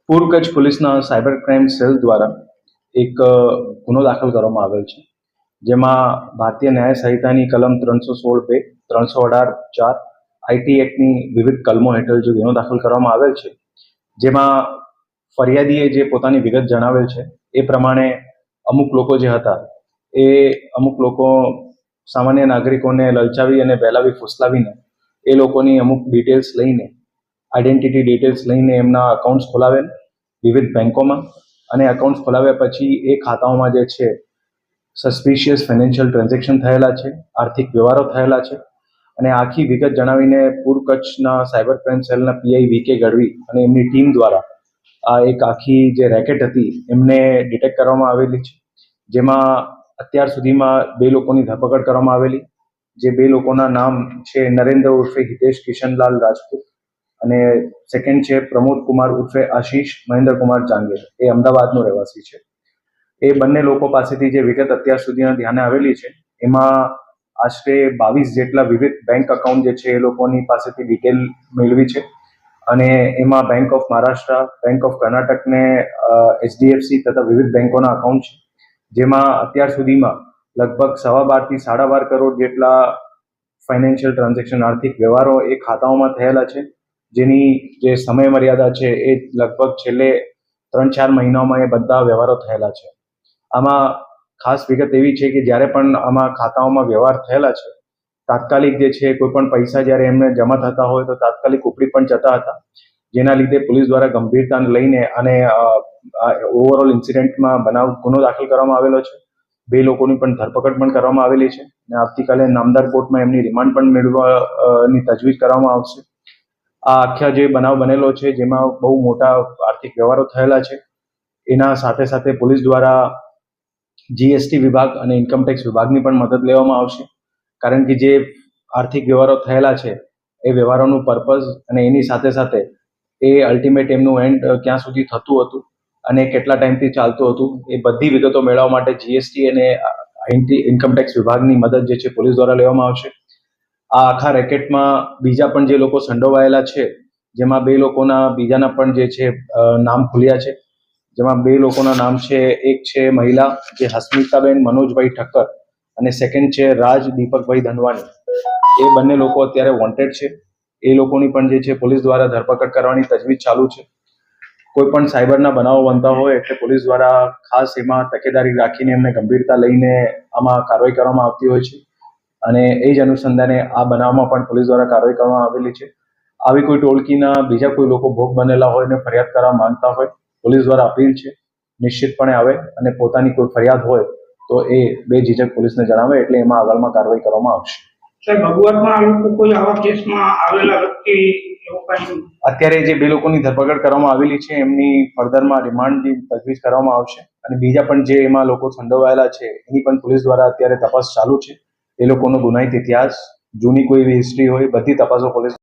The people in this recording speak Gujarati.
પૂર્વ કચ્છ પોલીસના સાયબર ક્રાઇમ સેલ દ્વારા એક ગુનો દાખલ કરવામાં આવેલ છે, જેમાં ભારતીય ન્યાય સંહિતાની કલમ 316(2), 318(4), આઈટી એક્ટની વિવિધ કલમો હેઠળ જે ગુનો દાખલ કરવામાં આવેલ છે, જેમાં ફરિયાદીએ જે પોતાની વિગત જણાવેલ છે એ પ્રમાણે અમુક લોકો જે હતા એ અમુક લોકો સામાન્ય નાગરિકોને લલચાવી અને બહેલાવી ફુસલાવીને એ લોકોની અમુક ડિટેલ્સ લઈને આઈડેન્ટિટી ડિટેલ્સ લઈને એમના અકાઉન્ટ્સ ખોલાવેલ વિવિધ બેંકોમાં, અને અકાઉન્ટ્સ ખોલાવ્યા પછી એ ખાતાઓમાં જે છે સસ્પિશિયસ ફાઇનાન્શિયલ ટ્રાન્ઝેક્શન થયેલા છે, આર્થિક વ્યવહારો થયેલા છે, અને આખી વિગત જણાવીને પૂર્વ કચ્છના સાયબર ક્રાઇમ સેલના પીઆઈ વી.કે. ગઢવી અને એમની ટીમ દ્વારા આ એક આખી જે રેકેટ હતી એમને ડિટેક્ટ કરવામાં આવેલી છે, જેમાં અત્યાર સુધીમાં 2 લોકોની ધરપકડ કરવામાં આવેલી. જે 2 લોકોના નામ છે નરેન્દ્ર ઉર્ફે હિતેશ કિશનલાલ રાજપૂત, અને સેકન્ડ છે પ્રમોદ કુમાર ઉર્ફે આશીષ મહેન્દ્રકુમાર ચાંગેર, એ અમદાવાદનો રહેવાસી છે. એ બંને લોકો પાસેથી જે વિગત અત્યાર સુધીના ધ્યાને આવેલી છે એમાં આશરે 22 જેટલા વિવિધ બેંક અકાઉન્ટ જે છે એ લોકોની પાસેથી ડિટેલ મેળવી છે, અને એમાં bank of Maharashtra, bank of કર્ણાટકને એચડીએફસી તથા વિવિધ બેંકોના અકાઉન્ટ છે, જેમાં અત્યાર સુધીમાં લગભગ 12.5 થી 12.5 કરોડ જેટલા ફાઇનાન્શિયલ ટ્રાન્ઝેક્શન આર્થિક વ્યવહારો એ ખાતાઓમાં થયેલા છે, જેની જે સમય મર્યાદા છે એ લગભગ છેલ્લે 3-4 મહિનાઓમાં એ બધા વ્યવહારો થયેલા છે. આમાં ખાસ વિગત એવી છે કે જ્યારે પણ આમાં ખાતાઓમાં વ્યવહાર થયેલા છે, તાત્કાલિક જે છે કોઈ પણ પૈસા જ્યારે એમને જમા થતા હોય તો તાત્કાલિક ઉપડી પણ જતા હતા, જેના લીધે પોલીસ દ્વારા ગંભીરતાને લઈને અને ઓવરઓલ ઇન્સિડન્ટમાં ગુનો દાખલ કરવામાં આવેલો છે. 2 લોકોની પણ ધરપકડ પણ કરવામાં આવેલી છે, અને આવતીકાલે નામદાર કોર્ટમાં એમની રિમાન્ડ પણ મેળવવાની તજવીજ કરવામાં આવશે. આ આખા જે બનાવ બનેલો છે જેમાં બહુ મોટા આર્થિક વ્યવહારો થયેલા છે, એના સાથે સાથે પોલીસ દ્વારા જીએસટી વિભાગ અને ઇન્કમટેક્સ વિભાગની પણ મદદ લેવામાં આવશે, કારણ કે જે આર્થિક વ્યવહારો થયેલા છે એ વ્યવહારોનું પર્પઝ અને એની સાથે સાથે એ અલ્ટિમેટ એમનું એન્ડ ક્યાં સુધી થતું હતું અને કેટલા ટાઈમથી ચાલતું હતું એ બધી વિગતો મેળવવા માટે જીએસટી અને ઇન્કમટેક્સ વિભાગની મદદ જે છે પોલીસ દ્વારા લેવામાં આવશે. આ આખા રેકેટમાં બીજા પણ જે લોકો સંડોવાયેલા છે, જેમાં 2 લોકોના બીજાના પણ જે છે નામ ખુલ્યા છે, જેમાં 2 લોકોના નામ છે, એક છે મહિલા જે હસ્મિતાબેન મનોજભાઈ ઠક્કર, અને સેકન્ડ છે રાજ દીપકભાઈ ધનવાની. એ બંને લોકો અત્યારે વોન્ટેડ છે. એ લોકોની પણ જે છે પોલીસ દ્વારા ધરપકડ કરવાની તજવીજ ચાલુ છે. કોઈ પણ સાયબરના બનાવો બનતા હોય એટલે પોલીસ દ્વારા ખાસ એમાં તકેદારી રાખીને એમને ગંભીરતા લઈને આમાં કાર્યવાહી કરવામાં આવતી હોય છે, અને એ જ અનુસંધાને આ બનાવમાં પણ પોલીસ દ્વારા કાર્યવાહી કરવામાં આવેલી છે. આવી કોઈ ટોળકીના બીજા કોઈ લોકો ભોગ બનેલા હોય અને ફરિયાદ કરવા માંગતા હોય, પોલીસ દ્વારા અપીલ છે નિશ્ચિતપણે આવે અને પોતાની કોઈ ફરિયાદ હોય તો એ બેઝિઝક પોલીસને જણાવે, એટલે એમાં આગળમાં કાર્યવાહી કરવામાં આવશે. અત્યારે જે 2 લોકોની ધરપકડ કરવામાં આવેલી છે એમની ફર્ધરમાં રિમાન્ડની તજવીજ કરવામાં આવશે, અને બીજા પણ જે એમાં લોકો સંડોવાયેલા છે એની પણ પોલીસ દ્વારા અત્યારે તપાસ ચાલુ છે. એ લોકોનો ગુનાહિત ઇતિહાસ, જૂની કોઈ એવી હિસ્ટ્રી હોય, બધી તપાસો પોલીસ